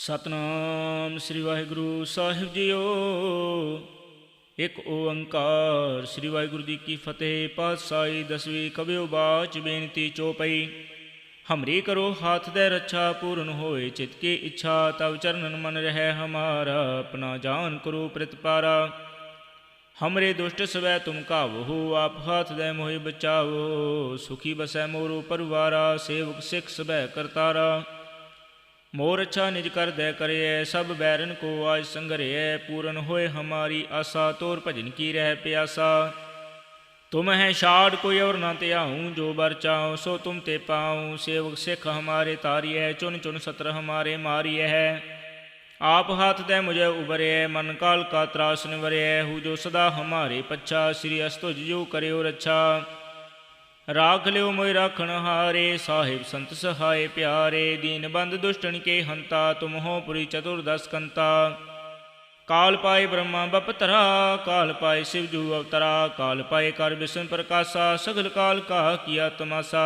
ਸਤਨਾਮ ਸ੍ਰੀ ਵਾਹਿਗੁਰੂ ਸਾਹਿਬ JIO. ਇੱਕ ਓੰਕਾਰ ਸ੍ਰੀ ਵਾਹਿਗੁਰੂ ਜੀ ਕੀ ਫਤਿਹ। ਪਾਤਸ਼ਾਹੀ ਦਸਵੀਂ ਕਬਿਓ ਬਾਚ ਬੇਨਤੀ ਚੋਪਈ। हमरी करो हाथ दे रक्षा पूर्ण होए चित की इच्छा तब चरणन मन रहे हमारा अपना जान करो प्रतिपारा। हमरे दुष्ट सवै तुम कावहु आप हाथ दे मोहि बचाओ सुखी बसै मोरो परिवारा सेवक सिख सबै करतारा। मोर अच्छा निज कर दे करे सब बैरन को आज संगरे पूर्ण होए हमारी आशा तोर भजन की रह प्यासा। तुम है शाड़ कोई और न त्याऊँ जो बर चाऊँ सो तुम ते पाऊँ सेवक सिख हमारे तारिय चुन चुन सत्र हमारे मारिय है। आप हाथ दे मुझे उबरे मन काल का त्रास निवरे हु जो सदा हमारे पच्छा श्री अस्तुज जो करे रक्षा। राख लियो मोहि राखण हारे साहिब संत सहाय प्यारे दीन बंद दुष्टन के हंता तुम हो पुरी चतुर्दश कंता। काल पाए ब्रह्मा बपतरा काल पाए शिवजू अवतरा काल पाए कर विष्णु प्रकाशा सगल काल का किया तमाशा।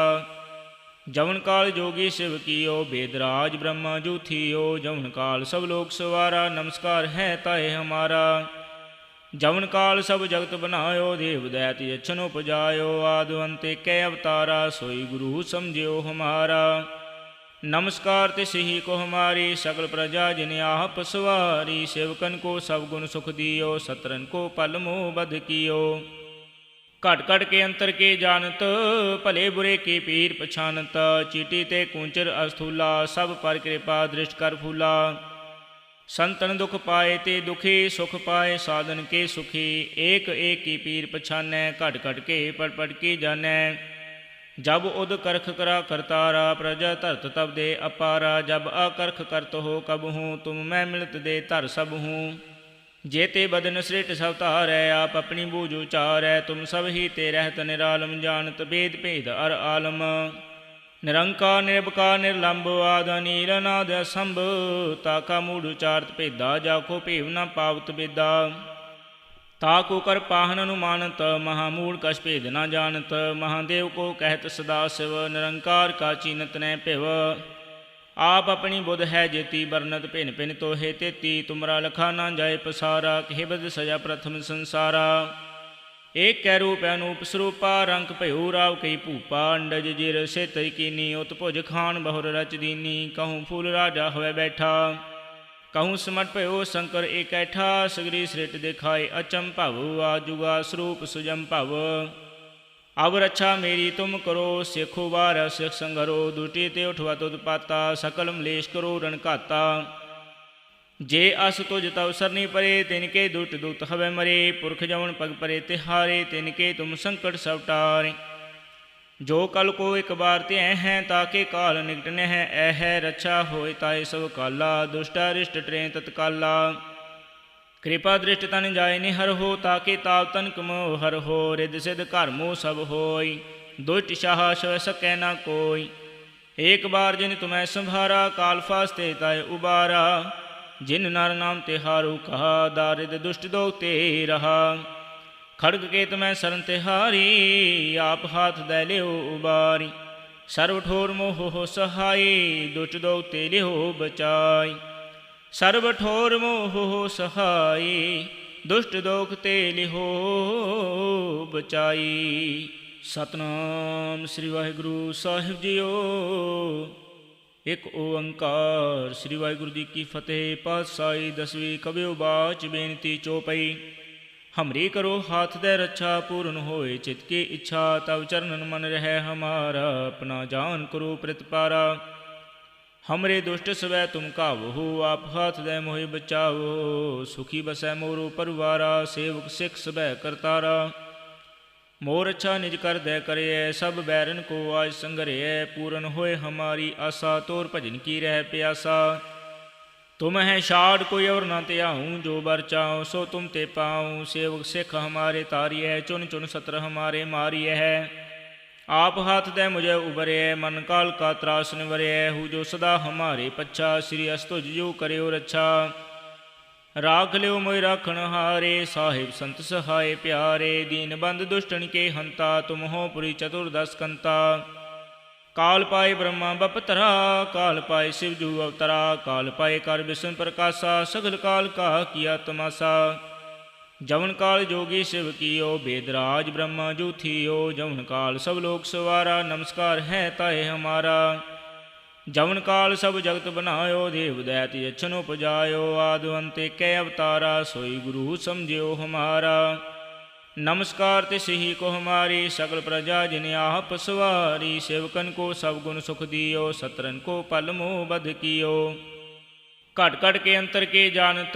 जवन काल जोगी शिव कियो वेदराज ब्रह्मा जू थियो जवन काल सब लोग सवारा नमस्कार है ताए हमारा। जवन काल सब जगत बनायो देव दैत यच्छन उपजायो आदवंते कै अवतारा सोई गुरु समझियो हमारा। नमस्कार तिसही को हमारी सकल प्रजा जिन आप सवारी सेवकन को सब गुण सुख दियो सत्रन को पल मोह बध कियो। घट घट के अंतर के जानत भले बुरे के पीर पछानत चीटी ते कूंचर अस्थूला सब पर कृपा दृष्ट कर फूला। संतन दुख पाए ते दुखी सुख पाए साधन के सुखी एक एक की पीर पछानै घट घट के पट पट की जानै। जब उद करख करा करतारा प्रजा धरत तब दे अपारा। जब अकरख करत हो कब हूँ तुम मैं मिलत दे धर सब हूँ। जेते बदन सृष्ट सब तारै आप अपनी बूझ उचारै तुम सब ही ते रहत निरालम जानत भेद भेद अर आलम। निरंकार निर्भकार निर्लंब आद नील नाद असंभ ताका मूढ़ उचारत भेदा जाको भेव न पावत बेदा। ताको कर पाहन अनुमानत महामूल कश भेद न जानत। महादेव को कहत सदा शिव निरंकार का चीनत न पिव। आप अपनी बुध है जेती बरनत भिन भिन तो हे तेती तुमरा लखा न जाए पसारा कहे बद सजा प्रथम संसारा। एक कै रूप अनूप स्वरूपा रंक भयो राव कई भूपा अंडज जिर से तई कीनी उत भुज खान बहुर रच दीनी। कहूँ फूल राजा होवे बैठा कहूँ समट भयो शंकर एकैठा। सगरी सृट दिखाए अचम भव आजुगा स्वरूप सुजम भव। अब रक्षा मेरी तुम करो सिखो बार सिख संघरो दुटी ते उठवा तुद पाता सकल मलेश करो रण घाता। जे अस तुझ तव सरनी परे तिनके दुट दूत हवे मरे पुरख जवन पग परे तिहारे तिनके तुम संकट सब टारे। जो कल को एक बार ते हैं ताके काल निकट न है ऐह रक्षा होए ताए सब काला। दुष्टा रिष्ट ट्रेन तत्काला कृपा दृष्ट तन जाय निहर हो ताके ताव तन कमो हर हो। रिद सिद्ध घर मोह सब होय दुष्ट शाह सव सकै न कोई। एक बार जिन तुम्हें संभारा काल फास्ते ताए उबारा। जिन नर नाम तिहारू कहा दारिद दुष्ट दो ते रहा। खड़ग के तुम्हें शरण तिहारी आप हाथ दे लियो उबारी। सर्व ठोर मोह हो सहाय दुष्ट दो ते लियो बचाई। सर्व ठोर मोह हो सहाय दुष्ट दोख ते लियो बचाई। सतनाम श्री वाहिगुरू साहिब जीओ। एक ओंकार श्री वाहिगुरू जी की फतेह। पातशाही दसवीं कबियो बाच बेनती चोपई। हमरी करो हाथ दे रक्षा पूर्ण होए चित की इच्छा तब चरणन मन रहे हमारा अपना जान करो प्रतिपारा। हमरे दुष्ट सवै तुम कावहु आप हाथ दे मोहि बचाओ सुखी बसै मोरो परिवारा सेवक सिख सबै करतारा। मोर अच्छा निज कर दे करे सब बैरन को आज संगरे पूर्ण होए हमारी आशा तोर भजन की रह प्यासा। तुम है शाड़ कोई और न त्याऊँ जो बर चाऊँ सो तुम ते पाऊँ सेवक सिख हमारे तारिय चुन चुन सत्र हमारे मारिय है। आप हाथ दे मुझे उबरे मन काल का त्रास निवरे हु जो सदा हमारे पच्छा श्री अस्तुज जो करे रक्षा। राख लियो मोहि राखण हारे साहिब संत सहाय प्यारे दीन बंद दुष्टन के हंता तुम हो पुरी चतुर्दश कंता। ਕਾਲ ਪਾਏ ਬ੍ਰਹਮਾ ਬਪਤਰਾ, ਕਾਲ ਪਾਏ ਸਿਵ ਜੂ ਅਵਤਰਾ, ਕਾਲ ਪਾਏ ਕਰ ਬਿਸ਼ਨ ਪ੍ਰਕਾਸ਼ਾ, ਸਗਲ ਕਾਲ ਕਾ ਕੀਆ ਤਮਾਸਾ। ਜਵਨ ਕਾਲ ਜੋਗੀ शिव कीओ, बेदराज ब्रह्मा जो थियो, जवन काल सब लोक सवारा, नमस्कार है ताए हमारा। जवन काल सब जगत बनायो, देव दैत यच्छन उपजायो, आदि अंत कै अवतारा, सोई गुरु समझियो हमारा। नमस्कार तिसही को हमारी, सकल प्रजा जिन आप सवारी, सेवकन को सब गुण सुख दियो, सतरन को पल मोह बध कियो। घट घट के अंतर के जानत,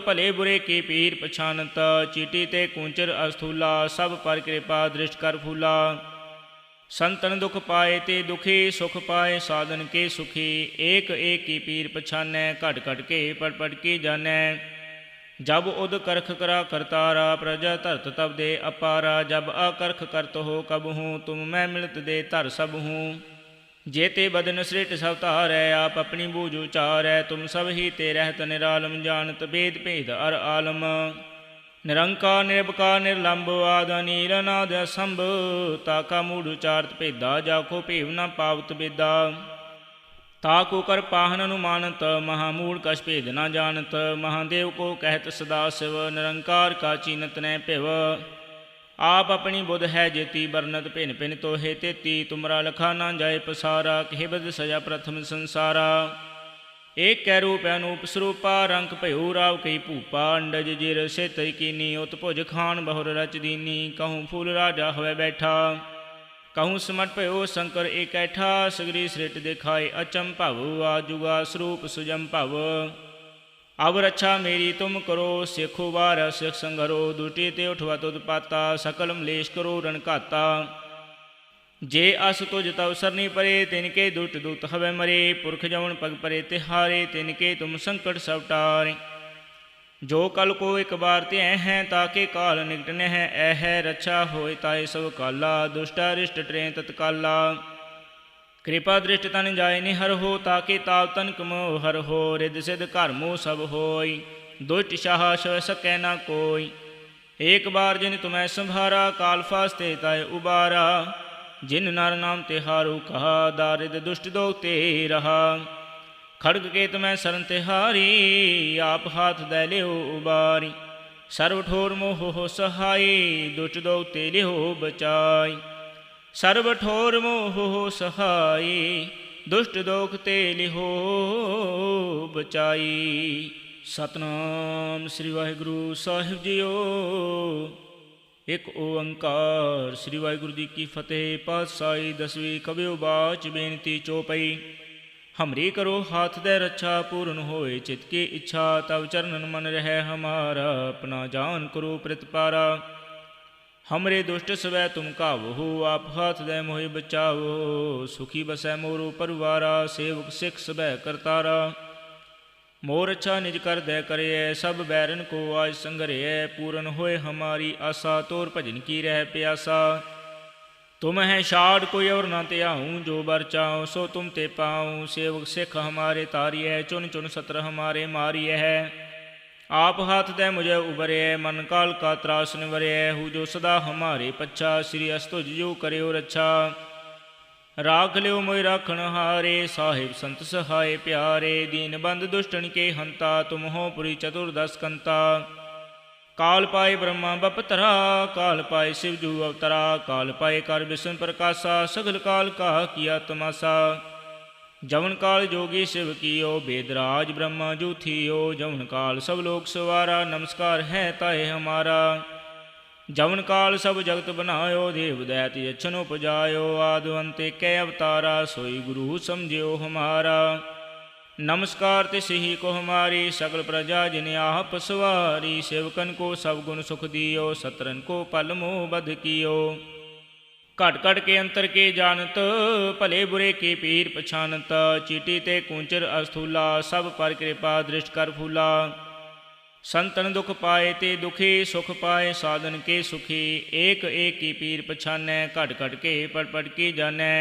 भले बुरे के पीर पछानत, चीटी ते कूंचर अस्थूला, सब पर कृपा दृष्ट कर फूला। संतन दुख पाए ते दुखी, सुख पाए साधन के सुखी, एक एक की पीर पछानै, घट घट के पट पट की जानै। जब उद करख करा करतारा, प्रजा धरत तब दे अपारा, जब अकरख करत हो कब हूँ, तुम मैं मिलत दे धर सब हूँ। जेते बदन सृट सब तारै, आप अपनी बूझ उचारै, तुम सब ही ते रहत निरालम, जानत भेद भेद अर आलम। निरंकार निरबकार निर्लंब, आद नील नाद असंभ, ताका मूढ़ उचारत भेदा, जाको भेव न पावत बेदा। ताको कर पाहन अनुमानत, महामूढ़ कछ भेद न जानत, महादेव को कहत सदा शिव, निरंकार का चीनत न पिव। आप अपनी बुध है जेती, बरनत भिन भिन तोहे तेती, तुमरा लखा न जाए पसारा, कहे बद सजा प्रथम संसारा। एक कै रूप अनूप स्वरूपा, रंक भयो राव कई भूपा, अंडज जिर सित कीनी, उत भुज खान बहुर रच दीनी, कहूँ फूल राजा होवे बैठा। कहूँ समट भयो शंकर एकैठा, सगरी सृट दिखाए अचम भव, आजुगा स्वरूप सुजम भव। अब रक्षा मेरी तुम करो, सिखो बार सिख संघरो, दुटी ते उठवा तुद पाता, सकल मलेश करो रण घाता। जे अस तुझ तव सरनी परे, तिनके दुट दूत हवे मरे, पुरख जवन पग परे तिहारे, तिनके तुम संकट सब टारे। जो कल को एक बार ते हैं, ताके काल निकट न है ऐह, रक्षा होए ताए सब काला, दुष्टा रिष्ट ट्रें तत्काला। कृपा दृष्ट तन जाय निहर हो, ताके ताव तन कमो हर हो, रिद सिद्ध घर मोह सब होय, दुष्ट शाह सह सकै न कोय। एक बार जिन तुम्हें संभारा, काल फास्ते ताए उबारा, जिन नर नाम तिहारू कहा, दारिद दुष्ट दो ते रहा। खड़ग के तुम्हें शरण तिहारी, आप हाथ दै लिहो उबारी, सर्व ठोर मोह हो सहाय, दुष्ट दो ते लिहो बचाई। सर्व ठोर मोह हो सहाय, दुष्ट दोख ते लिहो बचाई। सतनाम श्री वाहिगुरु साहिब जीओ। एक ओंकार श्री वाहिगुरु जी की फतेह। पातशाही दसवीं कबियो बाच बेनती चौपई। हमरी करो हाथ दे रक्षा, पूर्ण होए चित की इच्छा, तब चरणन मन रहे हमारा, अपना जान करो प्रतिपारा। हमरे दुष्ट सवै तुम कावहो, आप हाथ दे मोहि बचावो, सुखी बसै मोरो परवारा, सेवक सिख सबै करतारा। मोर अच्छा निज कर दे करिए, सब बैरन को आज संगरिए, पूर्ण होए हमारी आशा, तोर भजन की रह प्यासा। तुम है शाड़ कोई और न त्याऊँ, जो बर चाऊँ सो तुम ते पाऊँ, सेवक सिख हमारे तारिय, चुन चुन सत्र हमारे मारिय है। आप हाथ दे मुझे उबरे, मन काल का त्रास निवरे, हूँ जो सदा हमारे पच्छा, श्री अस्तुज जो करो रक्षा। राख लियो मोहि राखण हारे, साहिब संत सहाय प्यारे, दीन बंद दुष्टन के हंता, तुम हो पुरी चतुर्दश कंता। काल पाए ब्रह्मा बपतरा, काल पाए शिव जू अवतरा, काल पाए कर बिशन प्रकाशा, सगल काल का किया तमासा। जवन काल जोगी शिव कीओ, बेदराज ब्रह्मा जो थियो, जवन काल सब लोक सवारा, नमस्कार है ताए हमारा। जवन काल सब जगत बनायो, देव दैत यच्छन उपजायो, आदि अंत कै अवतारा, सोई गुरु समझियो हमारा। नमस्कार तिसही को हमारी, सकल प्रजा जिन आप सवारी, सेवकन को सब गुण सुख दियो, सतरन को पल मोह बध कियो। घट घट के अंतर के जानत, भले बुरे के पीर पछानत, चीटी ते कूंचर अस्थूला, सब पर कृपा दृष्ट कर फूला। संतन दुख पाए ते दुखी, सुख पाए साधन के सुखी, एक एक की पीर पछानै, घट घट के पट पट की जानै।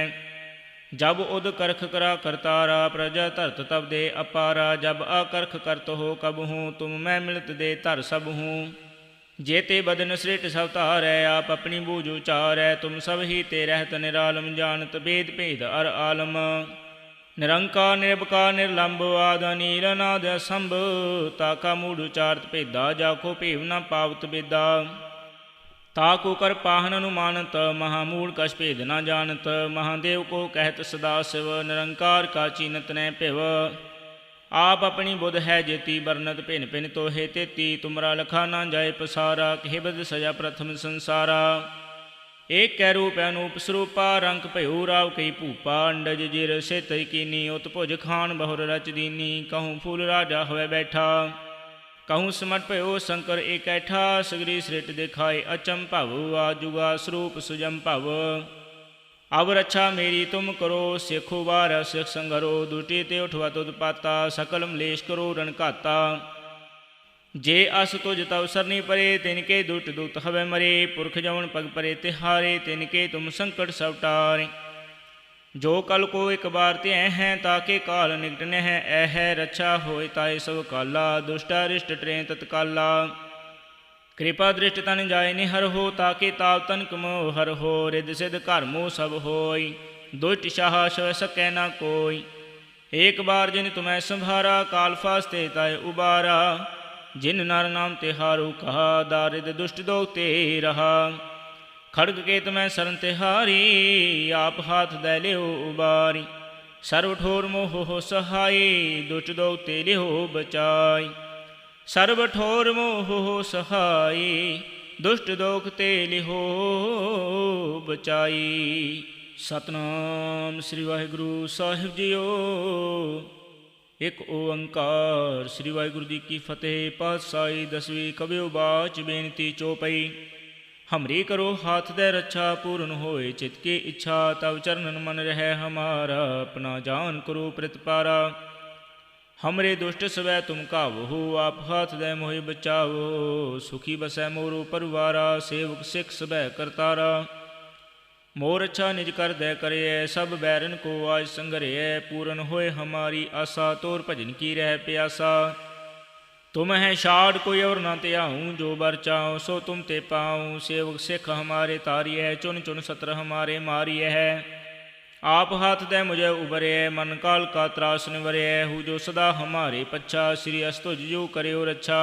जब उद करख करा करतारा, प्रजा धरत तब दे अपारा, जब अकरख करत हो कब हूँ, तुम मैं मिलत दे धर सब हूँ। जेते बदन सृष्ट सब तारै, आप अपनी बूझ उचारै। तुम सब ही ते रहत निरालम, जानत भेद भेद अर आलम। निरंकार निरबकार निर्लंब, आद अनील अनाद असंभ। ताका मूढ़ उचारत भेदा, जाको भेव न पावत बेदा। ताको कर पाहन अनुमानत, महामूढ़ कछ भेद न जानत। महादेव को कहत सदा शिव, निरंकार का चीनत न पिव। आप अपनी बुध है जेती, बरनत भिन भिन तोहे तेती। तुमरा लखा न जाय पसारा, कहे बद सजा प्रथम संसारा। एक कै रूप अनूप स्वरूपा, रंक भयो राव कई भूपा। अंडज जिर सित कीनी, उत भुज खान बहुर रच दीनी। कहूँ फूल राजा होवे बैठा, कहूँ समट भयो शंकर एकैठा। सगरी सृष्ट दिखाए अचम भव, आजुगा स्वरूप सुजम भव। अब रक्षा मेरी तुम करो, सिखो बार सिख संघरो। दुटी ते उठवा तुद पाता, सकल मलेश करो रण घाता। जे अस तुझ तव सरनी परे, तिनके दुट दूत हवे मरे। पुरख जवन पग परे तिहारे, तिनके तुम संकट सब टारे। जो कल को एक बार ते हैं, ताके काल निकट न है ऐह। रक्षा होय ताय सब काला, दुष्टा रिष्ट ट्रें तत्काला। कृपा दृष्ट तन जाय निहर हो, ताके ताव तन कमो हर हो। रिद सिद्ध घर मोह सब होय, दुष्ट शाह सव सकै न कोय। एक बार जिन तुम्हें संभारा, काल फास्ते ताय उबारा। जिन नर नाम तिहारू कहा, दारिद दुष्ट दो ते रहा। खड़ग केत में शरण तिहारी, आप हाथ दे लियो उबारी। सर्व ठोर मोह हो सहाय, दुष्ट दो ते लियो बचाई। सर्व ठोर मोह हो सहाय, दुष्ट दोख ते लियो बचाई। सतनाम श्री वाहिगुरु साहिब जीओ। एक ओंकार श्री वाहिगुरु जी की फतेह। पातशाही दसवीं कबियो बाच बेनती चौपई। हमरी करो हाथ दे रक्षा, पूर्ण होए चित की इच्छा। तब चरणन मन रहे हमारा, अपना जान करो प्रतिपारा। हमरे दुष्ट सवै तुम कावहो, आप हाथ दे मोहि बचावो। सुखी बसै मोरो परिवारा, सेवक सिख सबै करतारा। मोर अच्छा निज कर दे करे, सब बैरन को आज संगरे। पूर्ण होए हमारी आशा, तोर भजन की रह प्यासा। तुम है शाड़ कोई और न त्याऊँ, जो बर चाऊँ सो तुम ते पाऊँ। सेवक सिख हमारे तारी है, चुन चुन सत्र हमारे मारी है। आप हाथ दे मुझे उबरे, मन काल का त्रास निवरे। हु जो सदा हमारे पच्छा, श्री अस्तुज जो करे रक्षा।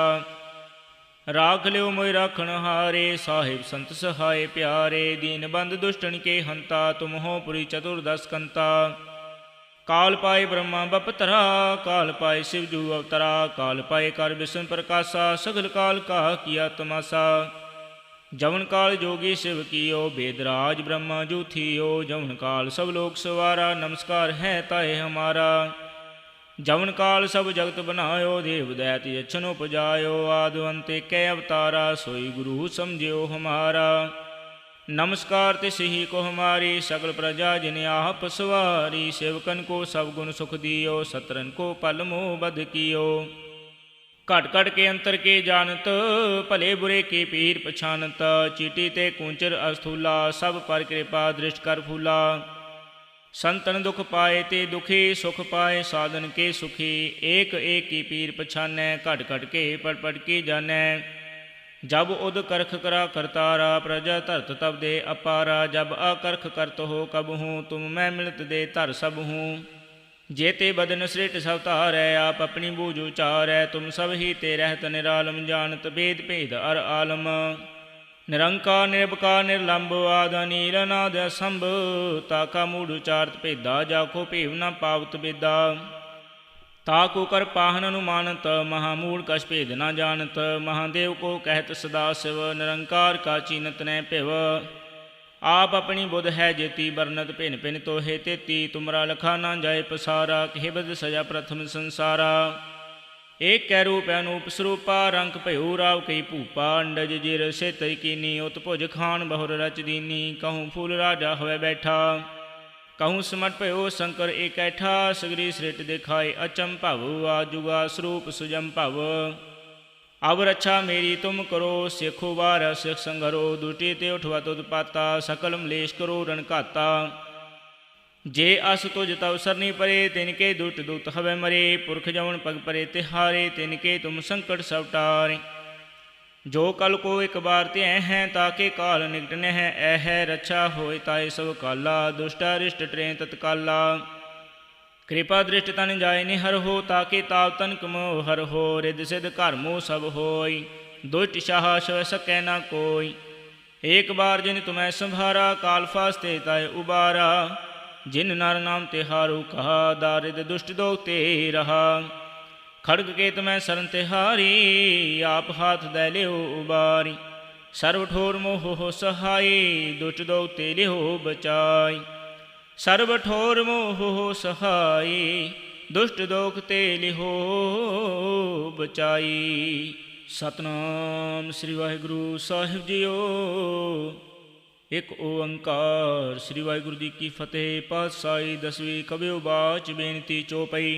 राख लियो मोहि राखण हारे, साहिब संत सहाय प्यारे। दीन बंद दुष्टन के हंता, तुम हो पुरी चतुर्दश कंता। काल पाए ब्रह्मा बपतरा, काल पाए शिवजू अवतरा। काल पाए कर विष्णु प्रकाशा, सगल काल का किया तमाशा। जवन काल जोगी शिव कियो, वेदराज ब्रह्मा जू थियो। जवन काल सब लोक सवारा, नमस्कार है ताए हमारा। जवन काल सब जगत बनायो, देव दैत यक्षन उपजायो। आदि अंत कै अवतारा, सोई गुरु समझियो हमारा। नमस्कार तिसही को हमारी, सकल प्रजा जिन आप सवारी। सेवकन को सब गुण सुख दियो, सत्रन को पल मोह बध कियो। घट घट के अंतर के जानत, भले बुरे के पीर पछानत। चीटी ते कूंचर अस्थूला, सब पर कृपा दृष्ट कर फूला। संतन दुख पाए ते दुखी, सुख पाए साधन के सुखी। एक एक की पीर पछानै, घट घट के पट पट की जानै। जब उद करख करा करतारा, प्रजा धरत तब दे अपारा। जब अकरख करत हो कब हूँ, तुम मैं मिलत दे धर सब हूँ। जेते बदन सृष्ट सब तारै, आप अपनी बूझ उचारै। तुम सब ही ते रहत निरालम, जानत भेद भेद अर आलम। निरंकार निरबकार निर्लंब, आद अनील अनाद असंभ। ताका मूढ़ उचारत भेदा, जाको भेव न पावत बेदा। ताको कर पाहन अनुमानत, महामूढ़ कछ भेद न जानत। महादेव को कहत सदा शिव, निरंकार का चीनत न पिव। आप अपनी बुध है जेती, बरनत भिन भिन तोहे तेती। तुमरा लखा न जाय पसारा, कहे बद सजा प्रथम संसारा। एक कै रूप अनूप स्वरूपा, रंक भयो राव कई भूपा। अंडज जिर सित कीनी, उत भुज खान बहुर रच दीनी। कहूँ फूल राजा होवे बैठा, कहूँ समट भयो शंकर एकैठा। सगरी सृष्ट दिखाए अचम भव, आजुगा स्वरूप सुजम भव। अब रक्षा मेरी तुम करो, सिखो बार सिख संघरो। दुटी ते उठवा तुद पाता, सकल मलेश करो रण घाता। जे अस तुझ तव सरनी परे, तिनके दुट दूत हवे मरे। पुरख जवन पग परे तिहारे, तिनके तुम संकट सब टारे। जो कल को एक बार ते हैं ताके काल निकट न है ऐह रक्षा होय ताय सब काला दुष्ट अरिष्ट ट्रें तत्काला। कृपा दृष्ट तन जाय निहर हो ताके ताप तन कमो हर हो रिद सिद्ध कर्मो सब होय दुष्ट शाह सव सकै न कोय। एक बार जिन तुम्हें संभारा काल फास्ते ताय उबारा जिन नर नाम तिहारू कहा दारिद दुष्ट दोग ते रहा। खड़ग के तुम्हें शरण तिहारी आप हाथ दे लियो उबारी सर्व ठोर मोह हो सहाय दुष्ट दोग ते लियो बचाई। सर्व ठोर मोह हो सहाय दुष्ट दोग ते लियो बचाई। सतनाम श्री वाहिगुरु साहिब जीओ। एक ओंकार श्री वाहिगुरु जी की फतेह। पातशाही दसवीं कबियो बाच बेनती चौपई।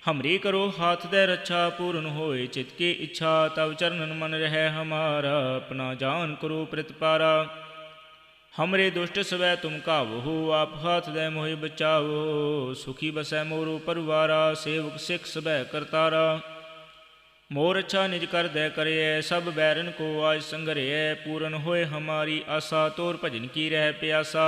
हमरी करो हाथ दे रक्षा पूर्ण होए चित की इच्छा तब चरणन मन रह हमारा अपना जान करो प्रतिपारा। हमरे दुष्ट सवै तुम काबहु आप हाथ दे मोहि बचाओ सुखी बसै मोरो परिवारा सेवक सिख सबै करतारा। मोर अच्छा निज कर दे करे सब बैरन को आज संगरे पूर्ण होए हमारी आशा तोर भजन की रह प्यासा।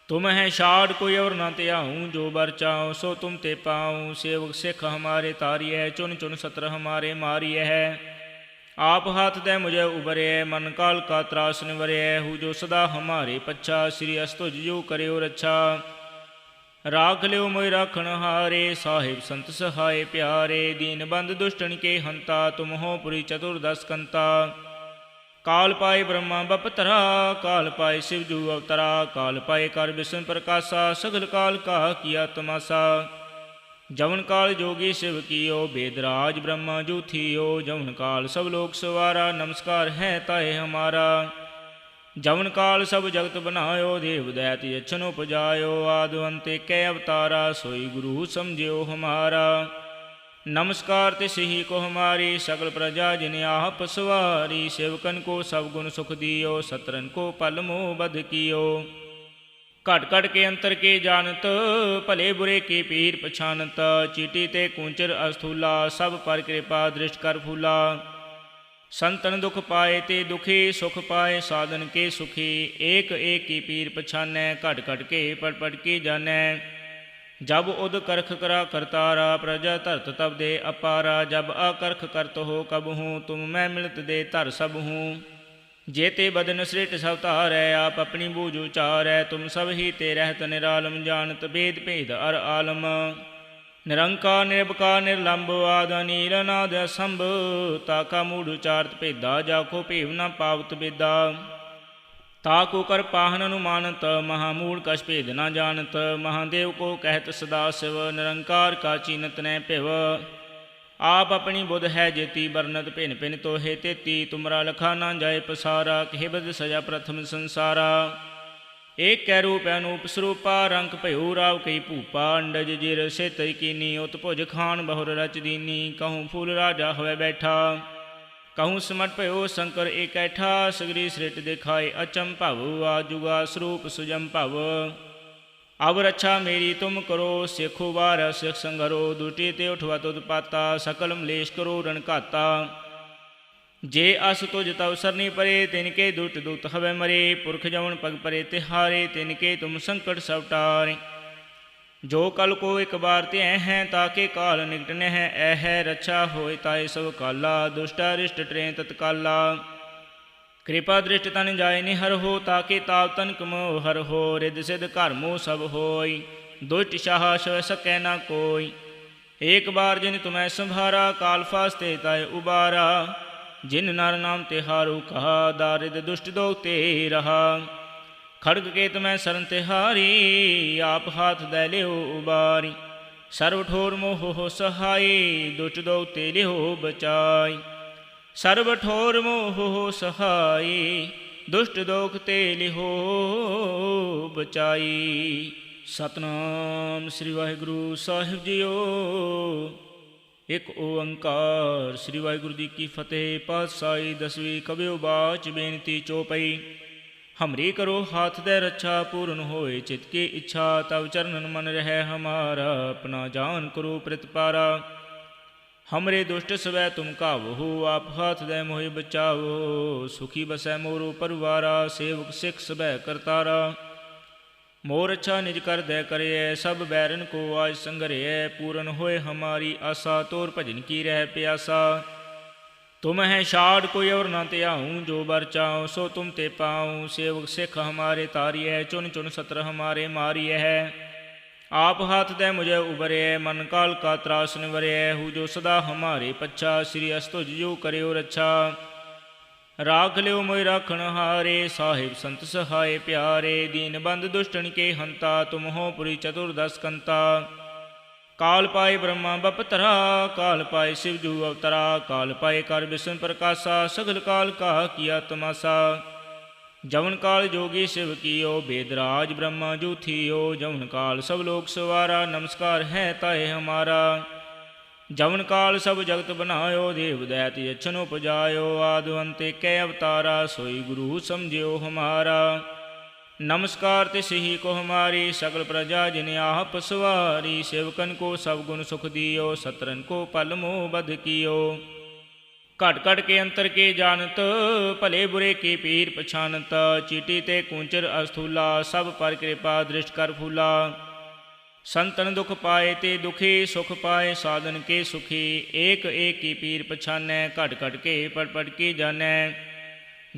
तुम है शाड़ कोई और न त्याऊँ जो बर चाऊँ सो तुम ते पाऊँ। सेवक सिख हमारे तारिय है चुन चुन सत्र हमारे मारिय है। आप हाथ दे मुझे उबरे मन काल का त्रास निवरे हूँ जो सदा हमारे पच्छा श्री अस्तुज जो करे रक्षा। राख लियो मोहि राखण हारे साहिब संत सहाय प्यारे दीन बंद दुष्टन के हंता तुम हो पुरी चतुर्दश कंता। काल पाए ब्रह्मा बपतरा काल पाए शिवजू अवतरा काल पाए कर विष्णु प्रकाशा सगल काल का किया तमाशा। जवन काल जोगी शिव कियो वेदराज ब्रह्मा जू थियो जवन काल सब लोग सवारा नमस्कार है ताए हमारा। जवन काल सब जगत बनायो देव दैत यच्छन उपजायो आदि अंत कै अवतारा सोई गुरु समझियो हमारा। नमस्कार तिसही को हमारी सकल प्रजा जिन आप सवारी। सेवकन को सब गुण सुख दियो सत्रन को पल मोह बध कियो। घट घट के अंतर के जानत भले बुरे के पीर पछानत। चीटी ते कूंचर अस्थूला सब पर कृपा दृष्ट कर फूला। संतन दुख पाए ते दुखी सुख पाए साधन के सुखी। एक एक की पीर पछानै घट घट के पड़ पड़ की जानै। जब उद करख करा करतारा प्रजा धरत तब दे अपारा। जब अकरख करत हो कब हूँ तुम मैं मिलत दे धर सब हूँ। जेते बदन सृट सब तारै आप अपनी बूझ उचारै। तुम सब ही ते रहत निरालम जानत भेद भेद अर आलम। निरंकार निर्भकार निर्लंब आद नील नाद असंभ। ताका मूढ़ उचारत भेदा जाको भेव न पावत बेदा। ताको कर पाहन अनुमानत महामूढ़ कछ भेद न जानत। महादेव को कहत सदा शिव निरंकार का चीनत न पिव। आप अपनी बुध है जेती बरनत भिन भिन तो हे तेती। तुमरा लखा न जाए पसारा कहे बद सजा प्रथम संसारा। एक कै रूप अनूप स्वरूपा रंग भयो राव कई भूपा। अंडज जिर सित कीनी उत भुज खान बहुर रच दीनी। कहूँ फूल राजा होवे बैठा कहूँ समट भयो शंकर एकैठा। सगरी सृट दिखाए अचम भव आजुगा स्वरूप सुजम भव। अब रक्षा मेरी तुम करो सिखो बार सिख संघरो। दुटी ते उठवा तुद पाता सकल मलेश करो रण घाता। जे अस तुझ तव सरनी परे तिनके दुट दुत हवे मरे। पुरख जवन पग परे तिहारे तिनके तुम संकट सब टारे। जो कल को एक बार ते हैं ताके काल निकट न है ऐह रक्षा होय ताय सब काला दुष्ट अरिष्ट ट्रें तत्काला। कृपा दृष्ट तन जाय निहर हो ताके ताप तन कमो हर हो रिद सिद्ध कर्मो सब होय दुष्ट शाह सव सकै न कोय। एक बार जिन तुम्हें संभारा काल फास्ते ताय उबारा। जिन नर नाम तिहारू कहा दारिद दुष्ट दोग ते रहा। खड़ग के तुम्हें शरण तिहारी आप हाथ दे लियो उबारी। सर्व ठोर मोह हो सहाय दुष्ट दोग ते लियो बचाई। सर्व ठोर मोह हो सहाय दुष्ट दोग ते लियो बचाई। सतनाम श्री वाहिगुरु साहिब जीओ। एक ओंकार श्री वाहिगुरु जी की फतेह। पातशाही दसवीं कबियो बाच बेनती चौपई। हमरी करो हाथ दे रक्षा पूर्ण होए चित की इच्छा तब चरणन मन रह हमारा। अपना जान करो प्रतिपारा। हमरे दुष्ट सवै तुम कावहु, आप हाथ दे मोहि बचावो। सुखी बसै मोरो परिवारा, सेवक सिख सबै करतारा। मोर अच्छा निज कर दे करिए, सब बैरन को आज संगरिए। पूरन होए हमारी आशा, तोर भजन की रह प्यासा। तुम है शाड़ कोई और न त्याऊँ, जो बर चाऊँ सो तुम ते पाऊँ। सेवक सिख हमारे तारिय, चुन चुन सत्र हमारे मारिय है। आप हाथ दे मुझे उबरे, मन काल का त्रास निवरे। हु जो सदा हमारे पच्छा, श्री अस्तुज जो करे रक्षा। राख लियो मोहि राखण हारे, साहिब संत सहाय प्यारे। दीन बंद दुष्टन के हंता, तुम हो पुरी चतुर्दश कंता। काल पाए ब्रह्मा बपतरा, काल पाए शिव जू अवतरा। काल पाए कर विष्णु प्रकाशा, सगल काल का किया तमाशा। जवन काल जोगी शिव कियो, वेदराज ब्रह्मा जू थियो। जवन काल सब लोक सवारा, नमस्कार है ताए हमारा। जवन काल सब जगत बनायो, देव दैत यक्षन उपजायो। आदि अंत कै अवतारा, सोई गुरु समझियो हमारा। नमस्कार तिसहि को हमारी, सकल प्रजा जिन आप सवारी। सेवकन को सब गुण सुख दियो, सत्रन को पल मोह बध कियो। घट घट के अंतर के जानत, भले बुरे के पीर पछानत। चीटी ते कूंचर अस्थूला, सब पर कृपा दृष्ट कर फूला। संतन दुख पाए ते दुखी, सुख पाए साधन के सुखी। एक एक की पीर पछानै, घट घट के पट पट की जानै।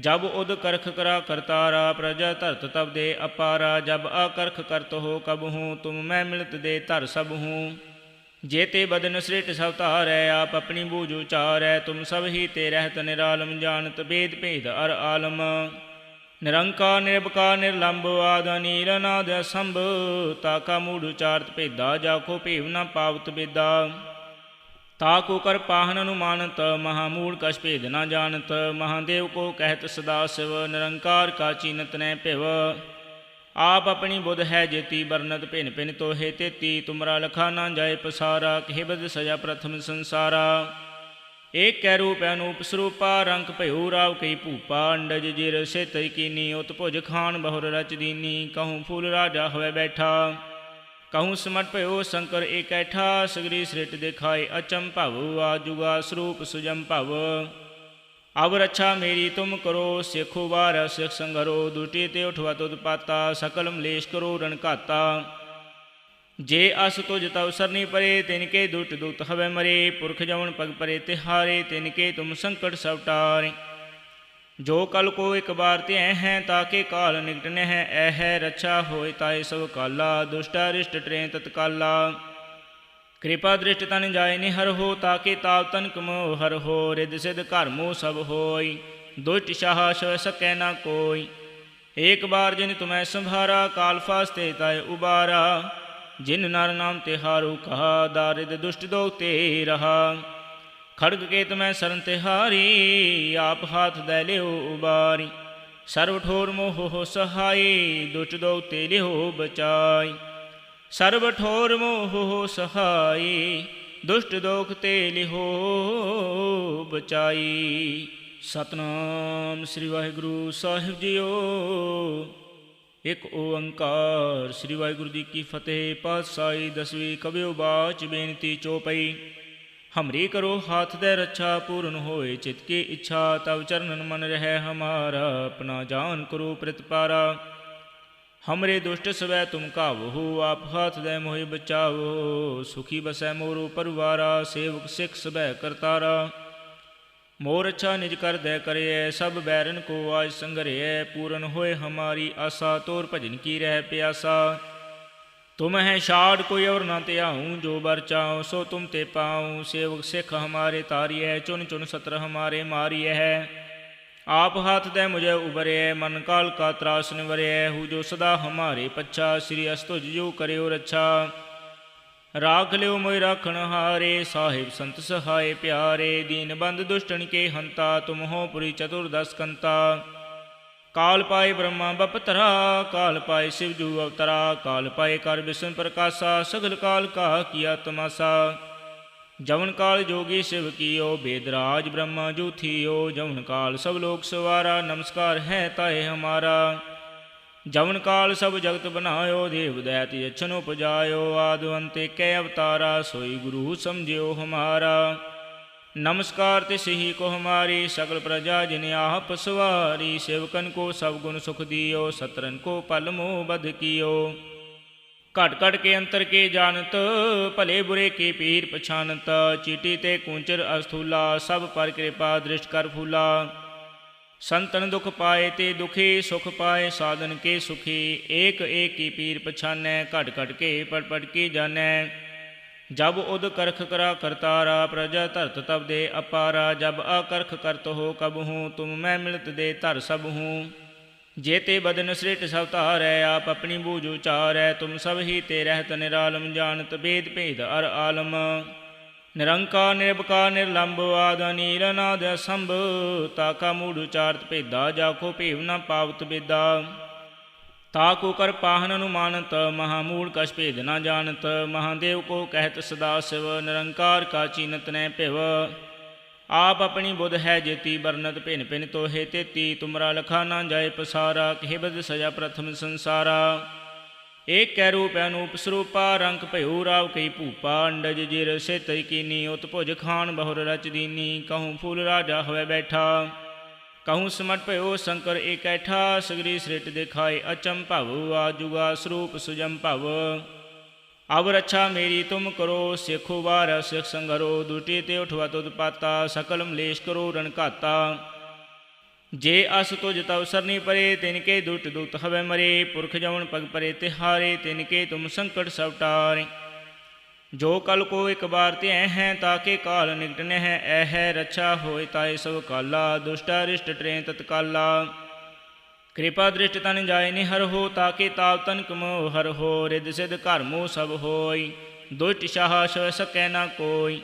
जब उद करख करा करतारा, प्रजा धरत तब दे अपारा। जब अकरख करत हो कब हूँ, तुम मैं मिलत दे धर सब हूँ। जेते बदन सृष्ट सब तारै, आप अपनी बूझ उचारै। तुम सब ही ते रहत निरालम, जानत भेद भेद अर आलम। निरंकार निर्भकार निर्लंब, आद नील नाद असंभ। ताका मूढ़ उचारत भेदा, जाको भेव न पावत बेदा। ताको कर पाहन अनुमानत, महामूढ़ कछ भेद न जानत। महादेव को कहत सदा शिव, निरंकार का चीनत न पिव। आप अपनी बुध है जेती, बरनत भिन भिन तो हे तेती। तुमरा लखा न जाए पसारा, कहे बद सजा प्रथम संसारा। एक कै रूप अनूप स्वरूपा, रंक भयो राव कई भूपा। अंडज जिर से तई कीनी, उत भुज खान बहुर रच दीनी। कहूँ फूल राजा होवे बैठा, कहूँ समट भयो शंकर एकैठा। सगरी सृष्ट दिखाए अचम भव, आजुगा स्वरूप सुजम भव। अब रक्षा मेरी तुम करो, सिखो वार सिख संघरो। दुटी ते उठवा तुद पाता, सकल मलेश करो रण घाता। जे अस तुझ तव सरनी परे, तिनके दुष्ट दूत हवे मरे। पुरख जवन पग परे तिहारे, तिनके तुम संकट सब टारे। जो कल को एक बार ते हैं, ताके काल निकट न है ऐह। रक्षा होए ताए सब काला, दुष्टा रिष्ट ट्रें तत्काला। कृपा दृष्ट तन जाय निहर हो, ताके ताव तन कमो हर हो। रिद सिद्ध घर मोह सब होय, दुष्ट शाह सह सकै न कोय। एक बार जिन तुम्हें संभारा, काल फास्ते ताए उबारा। जिन नर नाम तिहारू कहा, दारिद दुष्ट दो ते रहा। खड़ग के तुम्हें शरण तिहारी, आप हाथ दे लियो उबारी। सर्व ठोर मोह हो सहाय, दुष्ट दो ते लियो बचाई। सर्व ठोर मोह हो सहाय, दुष्ट दोख ते लियो बचाई। सतनाम श्री वाहिगुरु साहिब जीओ। एक ओंकार श्री वाहिगुरु जी की फतेह। पातशाही दसवीं कबियो बाच बेनती चौपई। हमरी करो हाथ दे रक्षा, पूर्ण होए चित की इच्छा। तब चरणन मन रहे हमारा, अपना जान करो प्रतिपारा। हमरे दुष्ट सवै तुम कावहु, आप हाथ दे मोहि बचावो। सुखी बसै मोरो परिवारा, सेवक सिख सबै करतारा। मोर अच्छा निज कर दे करिए, सब बैरन को आज संगरिए। पूरन होए हमारी आशा, तोर भजन की रह प्यासा। तुम है शाड़ कोई और न त्याऊँ, जो बर चाऊँ सो तुम ते पाऊँ। सेवक सिख हमारे तारिय, चुन चुन सत्र हमारे मारिय है। आप हाथ दे मुझे उबरे, मन काल का त्रास निवरे। हु जो सदा हमारे पच्छा, श्री अस्तुज जो करे रक्षा। राख लियो मोहि राखण हारे, साहिब संत सहाय प्यारे। दीन बंद दुष्टन के हंता, तुम हो पुरी चतुर्दश कंता। काल पाए ब्रह्मा बपतरा, काल पाए शिव जू अवतरा। काल पाए कर विष्णु प्रकाशा, सगल काल का किया तमाशा। जवन काल जोगी शिव कियो, वेदराज ब्रह्मा जू थियो। जवन काल सब लोक सवारा, नमस्कार है ताए हमारा। जवन काल सब जगत बनायो, देव दैत यक्षन उपजायो। आदि अंत कै अवतारा, सोई गुरु समझियो हमारा। नमस्कार तिस ही को हमारी सकल प्रजा जिन आप सवारी। सेवकन को सब गुण सुख दियो सतरन को पल मोह बध कियो। घट घट के अंतर के जानत भले बुरे के पीर पछानत। चीटी ते कूंचर अस्थूला सब पर कृपा दृष्ट कर फूला। संतन दुख पाए ते दुखी सुख पाए साधन के सुखी। एक एक की पीर पछानै घट घट के पड़ पड़ की जानै। जब उद करख करा करतारा प्रजा धरत तब दे अपारा। जब अकरख करत हो कब हूँ तुम मैं मिलत दे धर सब हूँ। जेते बदन सृष्ट सब तारै आप अपनी बूझ उचारै। तुम सब ही ते रहत निरालम जानत भेद भेद अर आलम। निरंकार निर्भकार निर्लंब आद नील नाद असंभ। ताका मूढ़ उचारत भेदा जाको भेव न पावत बेदा। ताकु कर पाहन अनुमानत महामूढ़ कछ भेद न जानत। महादेव को कहत सदा शिव निरंकार का चीनत न पिव। आप अपनी बुध है जेती बरनत भिन भिन तोहे तेती। तुमरा लखा ना जाए पसारा कहे बद सजा प्रथम संसारा। एक कै रूप अनूप स्वरूपा रंक भयो राव कई भूपा। अंडज जिर से तई कीनी उत भुज खान बहुर रच दीनी। कहूँ फूल राजा होवे बैठा कहूँ समट भयो शंकर एक ऐठा। सगरी सृट दिखाए अचम भव आजुगा स्वरूप सुजम भव। अब रक्षा मेरी तुम करो सिखो बार सिख संघरो। दुटी ते उठवा तुद पाता सकल मलेश करो रण घाता। जे अस तुझ तव सरनी परे तिनके दुट दुत हवे मरे। पुरख जवन पग परे तिहारे तिनके तुम संकट सब टारे। जो कल को एक बार ते हैं ताके काल निकट न है ऐह। रक्षा होए ताए सब काला दुष्टा रिष्ट ट्रें तत्काला। कृपा दृष्ट तन जाय निहर हो ताके ताप तनक मोह हर हो। रिद सिद्ध घर मोह सब होय दुष्ट शाह सह सकै न कोय।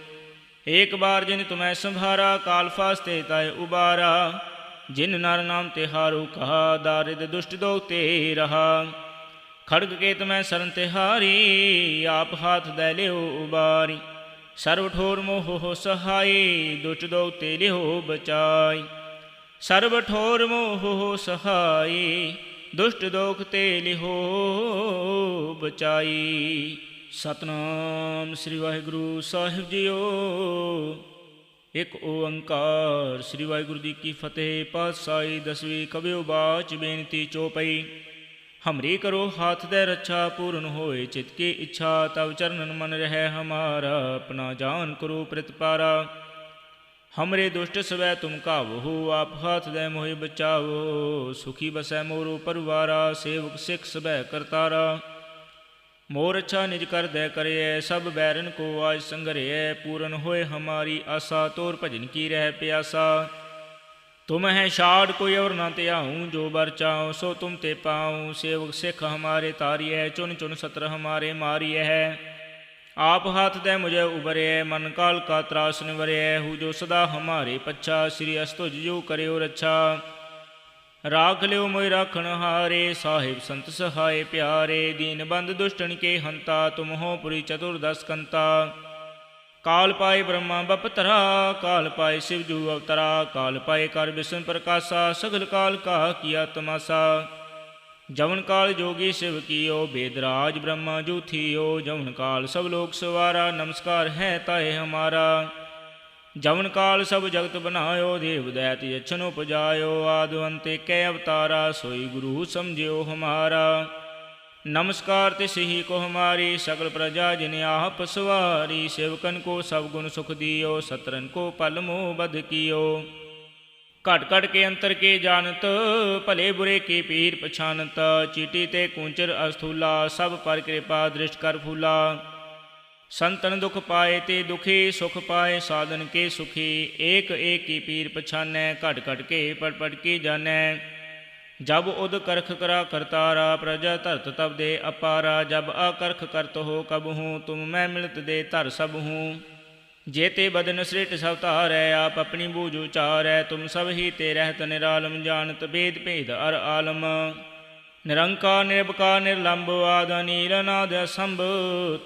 एक बार जिन तुम्हें संभारा काल फास्ते ताय उबारा। जिन नर नाम तिहारू कहा दारिद दुष्ट दो ते रहा। खड़ग के तुम्हें शरण तिहारी आप हाथ दे लियो उबारी। सर्व ठोर मोह हो सहाय दुष्ट दो ते लियो बचाई। सर्व ठोर मोह हो सहाय दुष्ट दोख ते लिहो बचाई। सतनाम श्री वाहिगुरु साहिब जीओ। एक ओंकार श्री वाहिगुरु जी की फतेह। पातशाही दसवीं कबियो बाच बेनती चौपई। हमरी करो हाथ दे रक्षा पूर्ण होए चित की इच्छा। तब चरणन मन रहे हमारा अपना जान करो प्रतिपारा। हमरे दुष्ट सवै तुम कावहो आप हाथ दे मोहि बचावो। सुखी बसै मोरो परवारा सेवक सिख सबै करतारा। मोर अच्छा निज कर दे करे सब बैरन को आज संगरे। पूरन होए हमारी आशा तोर भजन की रह प्यासा। तुम है शाड़ कोई और ना त्याऊँ जो बर चाऊँ सो तुम ते पाऊँ। सेवक सिख हमारे तारी है चुन चुन सत्र हमारे मारी है। आप हाथ दे मुझे उबरे मन काल का त्रास निवरे। हूँ जो सदा हमारे पच्छा श्री अस्तुज जो करे रक्षा। राख लियो मोहि राखण हारे साहिब संत सहाय प्यारे। दीन बंद दुष्टन के हंता तुम हो पुरी चतुर्दश कंता। काल पाए ब्रह्मा बपतरा काल पाए शिव जू अवतरा। काल पाए कर विष्णु प्रकाशा सगल काल का किया तमाशा। जवन काल जोगी शिव कियो वेदराज ब्रह्मा जू थियो। जवन काल सब लोग सवारा नमस्कार है ताए हमारा। जवन काल सब जगत बनायो देव दैत यक्षन उपजायो। आदि अंत कै अवतारा सोई गुरु समझियो हमारा। नमस्कार तिस ही को हमारी सकल प्रजा जिन आप सवारी। सेवकन को सब गुण सुख दियो सतरन को पल मोह बध कियो। घट घट के अंतर के जानत भले बुरे के पीर पछानत। चीटी ते कूंचर अस्थूला सब पर कृपा दृष्ट कर फूला। संतन दुख पाए ते दुखी सुख पाए साधन के सुखी। एक एक की पीर पछानै घट घट के पड़ पड़ की जानै। जब उद करख करा करतारा प्रजा धरत तब दे अपारा। जब अकरख करत हो कब हूँ तुम मैं मिलत दे धर सब हूँ। जेते बदन सृष्ट सब तारै आप अपनी बूझ उचारै। तुम सब ही ते रहत निरालम जानत भेद भेद अर आलम। निरंकार निर्भकार निर्लंब आद नील नाद असंभ।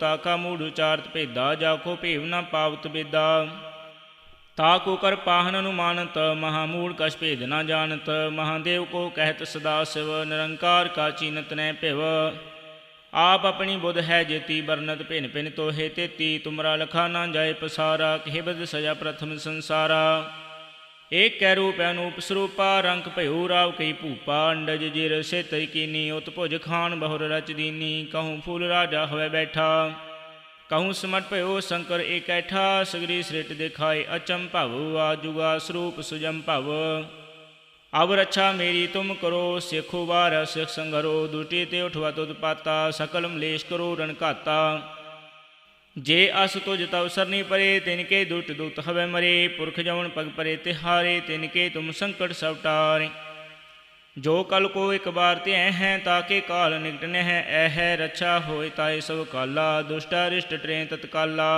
ताका मूढ़ उचारत भेदा जाको भेव न पावत बेदा। ताकु कर पाहन अनुमानत महामूढ़ कछ भेद न जानत। महादेव को कहत सदा शिव निरंकार का चीनत न पिव। आप अपनी बुध है जेती बरनत भिन भिन तोहे तेती तुमरा लखा ना जाए पसारा कहे बद सजा प्रथम संसारा। एक कै रूप अनूप स्वरूपा रंक भयो राव कई भूपा अंडज जिर से तई कीनी उत भुज खान बहुर रच दीनी कहूँ फूल राजा हवै बैठा। कहूँ समट भयो शंकर एक ऐठा सगरी सृट दिखाए अचम भव आजुगा स्वरूप सुजम भव। अब रक्षा मेरी तुम करो सिखो बार सिख संघरो दुटी ते उठवा तुद पाता सकल मलेश करो रण घाता। जे अस तुझ तव सरनी परे तिनके दुट दुत हवै मरे पुरख जवन पग परे तिहारे तिनके तुम संकट सब टारे। जो कल को एक बार ते हैं ताके काल निकट न है ऐह रक्षा होए ताए सब काला दुष्टा रिष्ट ट्रें तत्काला।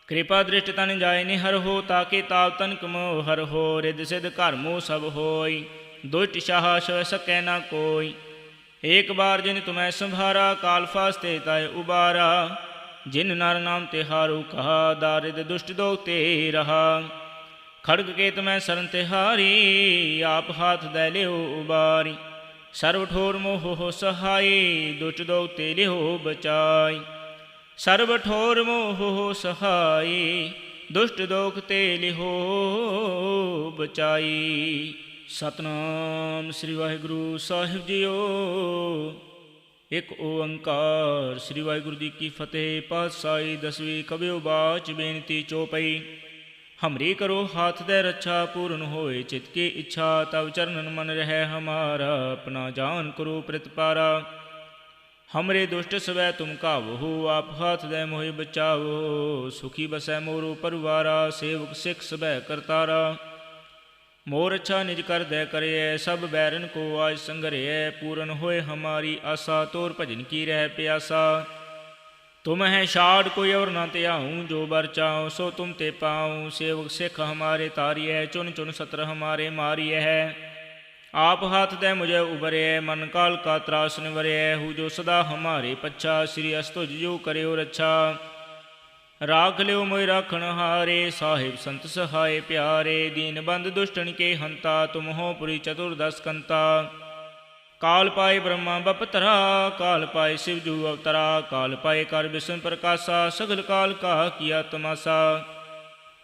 कृपा दृष्ट तन जाय निहर हो ताके ताव तन कमो हर हो रिद सिद्ध घर मोह सब होय दुष्ट शाह सह सकै न कोय। एक बार जिन तुम्हें संभारा काल फास्ते ताय उबारा जिन नर नाम तिहारू कहा दारिद दुष्ट दो ते रहा। खड़ग के तुम्हें शरण तिहारी आप हाथ दे लियो उबारी सर्व ठोर मोह हो सहाय दुष्ट दो ते लियो बचाई। सर्व ठोर मोह हो सहाय दुष्ट दोख ते लिहो बचाई। सतनाम श्री वाहिगुरु साहिब जीओ। एक ओंकार श्री वाहिगुरु जी की फतेह। पातशाही दसवीं कबियो बाच बेनती चौपई। हमरी करो हाथ दे रक्षा पूर्ण होए चित की इच्छा तब चरणन मन रहे हमारा अपना जान करो प्रतिपारा। हमरे दुष्ट सवै तुम कावहु आप हाथ दे मोहि बचाओ सुखी बसै मोरो परिवारा सेवक सिख सबै करतारा। मोर अच्छा निज कर दे करे सब बैरन को आज संगरे पूरन होए हमारी आशा तोर भजन की रह प्यासा। तुम है शाड़ कोई और न त्याऊँ जो बर चाऊँ सो तुम ते पाऊँ सेवक सिख हमारे तारिय चुन चुन सत्र हमारे मारिय है। आप हाथ दे मुझे उबरे मन काल का त्रास निवरे हु जो सदा हमारे पच्छा श्री अस्तुज जो करे रक्षा। राख लियो मोहि राखण हारे साहिब संत सहाय प्यारे दीन बंद दुष्टन के हंता तुम हो पुरी चतुर्दश कंता। काल पाए ब्रह्मा बपतरा काल पाए शिव जू अवतरा काल पाए कर विष्णु प्रकाशा सगल काल का किया तमाशा।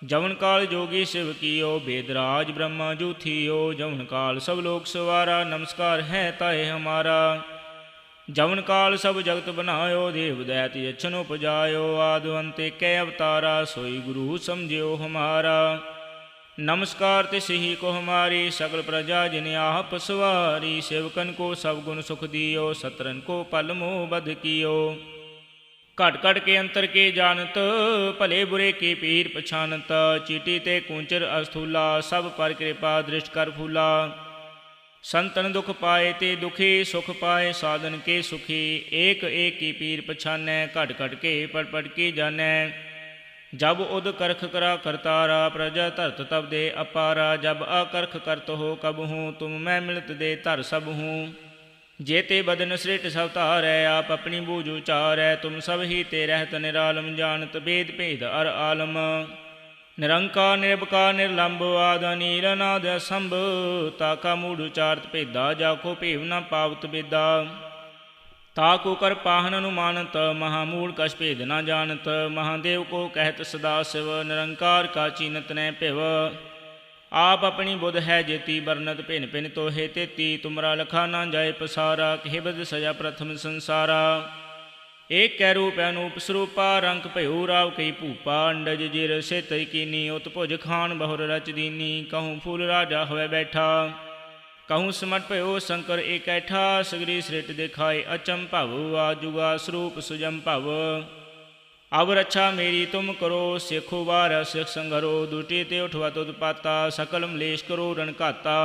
जवन काल जोगी शिव कियो वेदराज ब्रह्मा जू थियो जवन काल सब लोक सवारा नमस्कार है ताए हमारा। जवन काल सब जगत बनायो देव दैत यच्छन उपजायो आदि अंत कै अवतारा सोई गुरु समझियो हमारा। नमस्कार तिस ही को हमारी सकल प्रजा जिन आप सवारी सेवकन को सब गुण सुख दियो सत्रन को पल मोह बध कियो। घट घट के अंतर के जानत भले बुरे के पीर पछानत चीटी ते कूंचर अस्थूला सब पर कृपा दृष्ट कर फूला। संतन दुख पाए ते दुखी सुख पाए साधन के सुखी एक एक की पीर पछानै घट घट के पट पट की जानै। जब उद करख करा करतारा प्रजा धरत तब दे अपारा जब अकरख करत हो कब हूँ तुम मैं मिलत दे धर सब हूँ। जेते बदन सृट सब तारै आप अपनी बूझ उचारै तुम सब ही ते रहत निरालम जानत भेद भेद अर आलम। निरंकार निर्भकार निर्लंब आद नील नाद असंभ ताका मूढ़ उचारत भेदा जाको भेव न पावत बेदा। ताको कर पाहन अनुमानत महामूल कछ भेद न जानत महादेव को कहत सदा शिव निरंकार का चीनत न पिव। आप अपनी बुध है जेती बरनत भिन भिन तोहे तेती तुमरा लखा ना जाए पसारा कहे बद सजा प्रथम संसारा। एक कै रूप अनूप स्वरूपा रंक भयो राव कई भूपा अंडज जिर से तई कीनी उत भुज खान बहुर रच दीनी कहूँ फूल राजा हवै बैठा। कहूँ समट भयो शंकर एक ऐठा सगरी सृट दिखाए अचम भव आजुगा स्वरूप सुजम भव। अब रक्षा मेरी तुम करो सिखो बार सिख संघरो दुटी ते उठवा तुद पाता सकल मलेश करो रण घाता।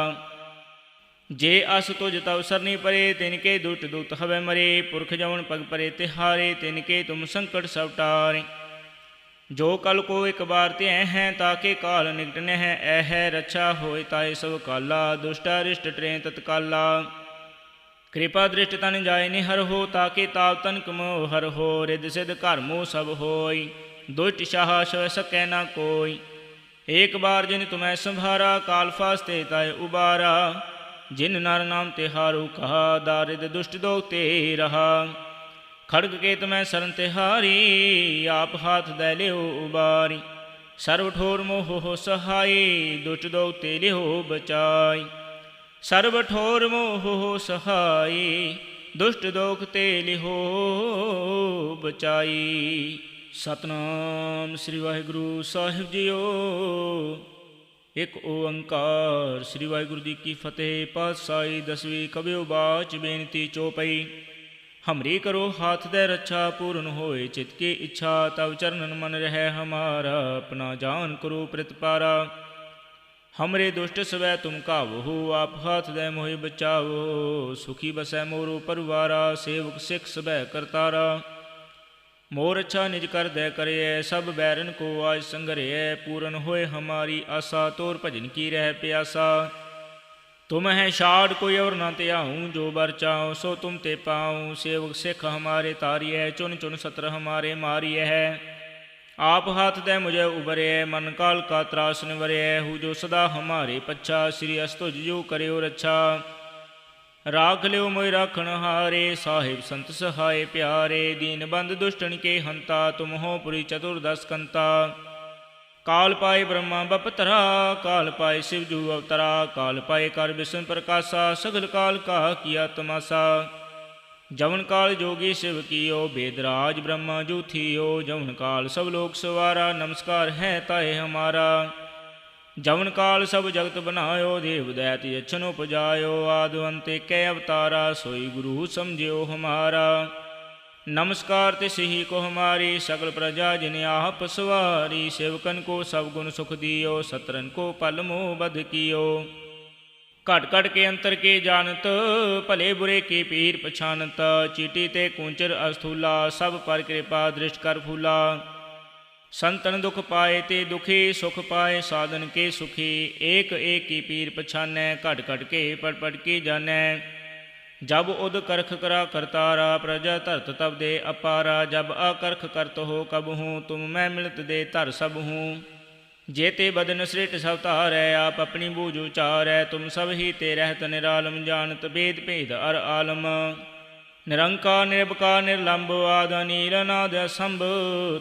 जे अस तुझ तव सरनी परे तिनके दुट दुत हवै मरे पुरख जवन पग परे तिहारे तिनके तुम संकट सब टारे। जो कल को एक बार ते हैं ताके काल निकट न है ऐह रक्षा होए ताए सब काला दुष्टा रिष्ट ट्रें तत्काला। कृपा दृष्ट तन जाय निहर हो ताके ताव तन कमो हर हो रिद सिद्ध घर मोह सब होय दुष्ट शाह सह सकै न कोय। एक बार जिन तुम्हें संभारा काल फास्ते ताय उबारा जिन नर नाम तिहारू कहा दारिद दुष्ट दो ते रहा। खड़ग केत मैं सरन तिहारी, आप हाथ दै लियो उबारी। सर्व ठोर मोह हो सहाय, दुष्ट दो ते लियो बचाई। सर्व ठोर मोह हो सहाय, दुष्ट दोख ते लिहो बचाई। सतनाम श्री वाहिगुरु साहिब जीओ। एक ओंकार श्री वाहिगुरु जी की फतेह। पातशाही दसवीं कबियो बाच बेनती चौपई। हमरी करो हाथ दे रक्षा, पूर्ण होए चित की इच्छा। तब चरणन मन रहे हमारा, अपना जान करो प्रतिपारा। हमरे दुष्ट सवै तुम कावहु, आप हाथ दे मोहि बचावो। सुखी बसै मोरो परिवारा, सेवक सिख सबै करतारा। मोर अच्छा निज कर दे करिए, सब बैरन को आज संगरिए। पूर्ण होए हमारी आशा, तोर भजन की रह प्यासा। तुम है शाड़ कोई और न त्याऊँ, जो बर चाऊँ सो तुम ते पाऊँ। सेवक सिख हमारे तारिय, चुन चुन सत्र हमारे मारिय है। आप हाथ दे मुझे उबरे, मन काल का त्रास निवरे। हूँ जो सदा हमारे पच्छा, श्री अस्तुज जो करे रक्षा। राख लियो मोहि राखण हारे, साहिब संत सहाय प्यारे। दीन बंद दुष्टन के हंता, तुम हो पुरी चतुर्दश कंता। काल पाए ब्रह्मा बपतरा, काल पाए शिव जू अवतरा। काल पाए कर विष्णु प्रकाशा, सगल काल का किया तमाशा। जवन काल जोगी शिव कियो, वेदराज ब्रह्मा जू थियो। जवन काल सब लोक सवारा, नमस्कार है ताए हमारा। जवन काल सब जगत बनायो, देव दैत यच्छन उपजायो। आदि अंत कै अवतारा, सोई गुरु समझियो हमारा। नमस्कार तिस ही को हमारी, सकल प्रजा जिन आप सवारी। सेवकन को सब गुण सुख दियो, सत्रन को पल मोह बध कियो। घट घट के अंतर के जानत, भले बुरे के पीर पछानत। चीटी ते कूंचर अस्थूला, सब पर कृपा दृष्ट कर फूला। संतन दुख पाए ते दुखी, सुख पाए साधन के सुखी। एक एक की पीर पछानै, घट घट के पट पट की जानै। जब उद करख करा करतारा, प्रजा धरत तब दे अपारा। जब अकरख करत हो कब हूँ, तुम मैं मिलत दे धर सब हूँ। जेते बदन सृट सब तारै, आप अपनी बूझ उचारै। तुम सब ही ते रहत निरालम, जानत भेद भेद अर आलम। निरंकार निर्भकार निर्लंब, आद नील नाद असंभ।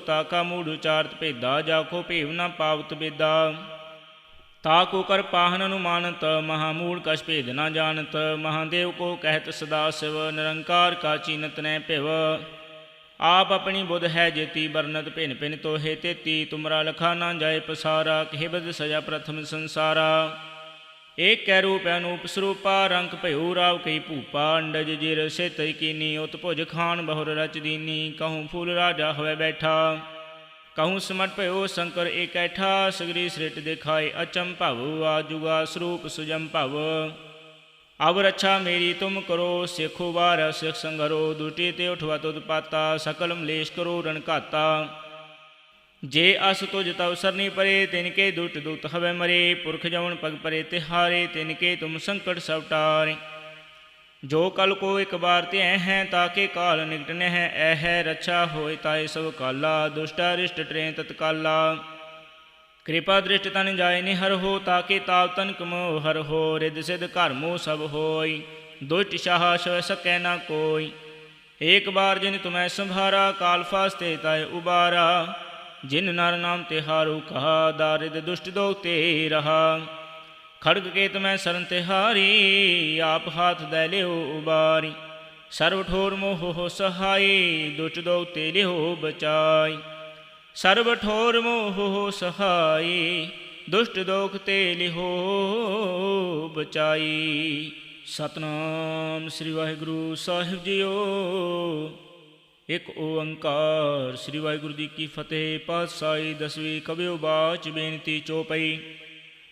ताका मूढ़ उचारत भेदा, जाको भेव न पावत बेदा। ताको कर पाहन अनुमानत, महामूढ़ कछ भेद न जानत। महादेव को कहत सदा शिव, निरंकार का चीनत न पिव। आप अपनी बुध है जेती, बरनत भिन भिन तो हे तेती। तुमरा लखा न जाए पसारा, कहे बद सजा प्रथम संसारा। एक कै रूप अनूप स्वरूपा, रंक भयो राव कई भूपा। अंडज जिर सित कीनी, उत भुज खान बहुर रच दीनी। कहूँ फूल राजा होवे बैठा, कहूँ समट भयो शंकर एकैठा। सगरी सृट दिखाए अचम भव, आजुगा स्वरूप सुजम भव। अब रक्षा मेरी तुम करो, सिखो बार सिख संघरो। दुटी ते उठवा तुद पाता, सकल मलेश करो रण घाता। जे अस तुझ तव सरनी परे, तिनके दुट दूत हवे मरे। पुरख जवन पग परे तिहारे, तिनके तुम संकट सब टारे। जो कल को एक बार ते हैं, ताके काल निकट नह ऐह। रक्षा होय ताय सब काला, दुष्टा रिष्ट ट्रें तत्काला। कृपा दृष्ट तन जाय निहर हो, ताके ताव तन कमो हर हो। रिद सिद्ध घर मोह सब होय, दुष्ट शाह सह सकै न कोय। एक बार जिन तुम्हें संभारा, काल फास्ते ताय उबारा। जिन नर नाम तिहारू कहा, दारिद दुष्ट दो ते रहा। खड़ग केत मैं सरन तिहारी, आप हाथ दै लियो उबारी। सर्व ठोर मोह हो सहाय, दुष्ट दो ते लियो बचाई। सर्व ठोर मोह हो सहाय, दुष्ट दोख ते लियो बचाई। सतनाम श्री वाहिगुरु साहिब जीओ। एक ओंकार श्री वाहिगुरु जी की फतेह। पातशाही दसवीं कबियो बाच बेनती चौपई।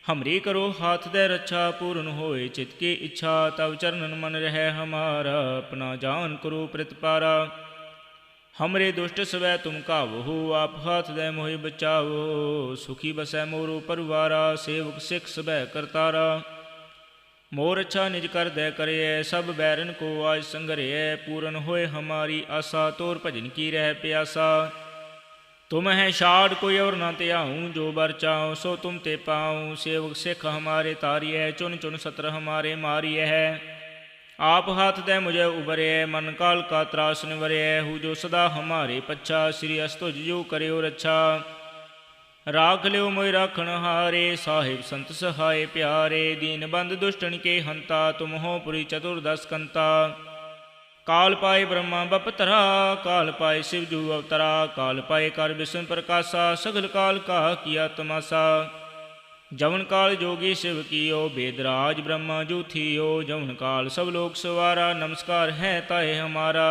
हमरी करो हाथ दे रक्षा, पूर्ण होए चित की इच्छा। तब चरणन मन रहे हमारा, अपना जान करो प्रतिपारा। हमरे दुष्ट सवै तुम कावहु, आप हाथ दे मोहि बचावो। सुखी बसै मोरो परिवारा, सेवक सिख सबै करतारा। मोर अच्छा निज कर दे करिए, सब बैरन को आज संगरिए। पूर्ण होए हमारी आशा, तोर भजन की रह प्यासा। तुम है शाड़ कोई और न त्याऊँ, जो बर चाऊँ सो तुम ते पाऊँ। सेवक सिख हमारे तारिय, चुन चुन सत्र हमारे मारिय है। आप हाथ दे मुझे उबरे, मन काल का त्रास निवरे। हु जो सदा हमारे पच्छा, श्री अस्तुज जो करियो रक्षा। राख लियो मोहि राखण हारे, साहिब संत सहाय प्यारे। दीन बंद दुष्टन के हंता, तुम हो पुरी चतुर्दश कंता। काल पाए ब्रह्मा बपतरा, काल पाए शिव जू अवतरा। काल पाए कर विष्णु प्रकाशा, सगल काल का किया तमाशा। जवन काल जोगी शिव कियो, वेदराज ब्रह्मा जू थियो। जवन काल सब लोक सवारा, नमस्कार है ताए हमारा।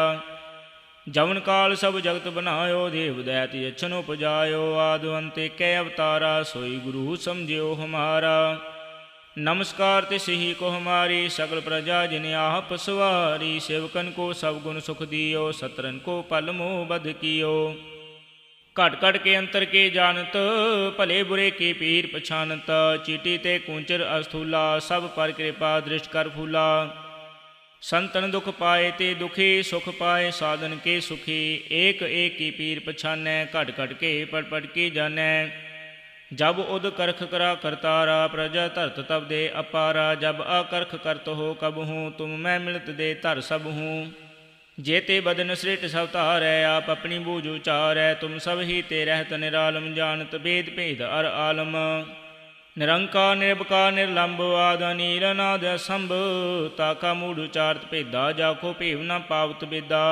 जवन काल सब जगत बनायो, देव दैत यक्षन उपजायो। आदि अंत कै अवतारा, सोई गुरु समझियो हमारा। नमस्कार तिसही को हमारी, सकल प्रजा जिन आप सवारी। सेवकन को सब गुण सुख दियो, सतरन को पल मोह बध कियो। घट घट के अंतर के जानत, भले बुरे के पीर पछानत। चीटी ते कूंचर अस्थूला, सब पर कृपा दृष्ट कर फूला। संतन दुख पाए ते दुखी, सुख पाए साधन के सुखी। एक एक की पीर पछानै, घट घट के पट पट की जानै। जब उद करख करा करतारा, प्रजा धरत तब दे अपारा। जब अकरख करत हो कब हूँ, तुम मैं मिलत दे धर सब हूँ। जेते बदन सृष्ट सब तारै, आप अपनी बूझ उचारै। तुम सब ही ते रहत निरालम, जानत भेद भेद अर आलम। निरंकार निर्विकार निर्लंब, आद नील नाद असंभ। ताका मूढ़ उचारत भेदा, जाको भेव न पावत बेदा।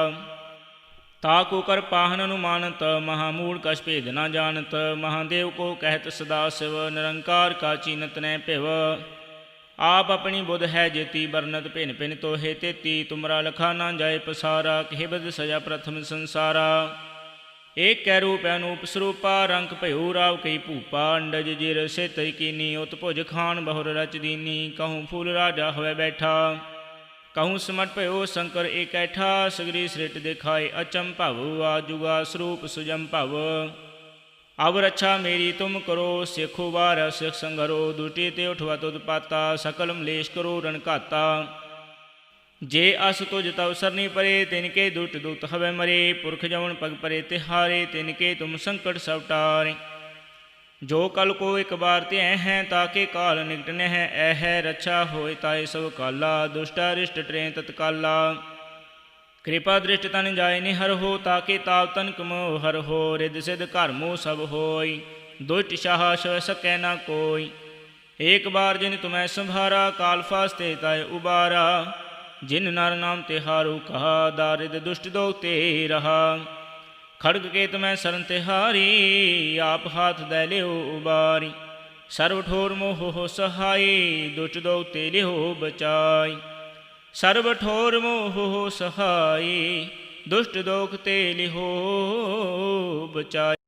ताकु कर पाहन अनुमानत, महामूढ़ कछ भेद न जानत। महादेव को कहत सदा शिव, निरंकार का चीनत न पिव। आप अपनी बुध है जेती, बरनत भिन भिन तो हे तेती। तुमरा लखा न जाए पसारा, कहे बद सजा प्रथम संसारा। एक कै रूप अनूप स्वरूपा, रंक भयो राव कई भूपा। अंडज जिर से तई कीनी, उत भुज खान बहुर रच दीनी। कहूँ फूल राजा हवै बैठा, कहूँ समट भयो शंकर एकैठा। सगरी सृट दिखाए अचम भव, आजुगा स्वरूप सुजम भव। अब रक्षा मेरी तुम करो, सिखो बार सिख संघरो। दुटी ते उठवा तुद पाता, सकल मलेश करो रण घाता। जे अस तुझ तव सरनी परे, तिनके दुट दुत हवै मरे। पुरख जवन पग परे तिहारे, तिनके तुम संकट सब टारे। जो कल को एक बार ते हैं, ताके काल निकट न है ऐह। रक्षा होए ताए सब काला, दुष्टा रिष्ट ट्रें तत्काला। कृपा दृष्ट तन जाय निहर हो, ताके ताप तन कमो हर हो। रिद सिद्ध घर मोह सब होय, दुष्ट शाह सह सकै न कोय। एक बार जिन तुम्हें संभारा, काल फास्ते ताए उबारा। जिन नर नाम तिहारू कहा, दारिद दुष्ट दो ते रहा। खड़ग के तुम्हें शरण तिहारी, आप हाथ दे लियो उबारी। सर्व ठोर मोह हो सहाय, दुष्ट दो ते लियो बचाई। सर्व ठोर मोह हो सहाय, दुष्ट दोख ते लियो बचाई।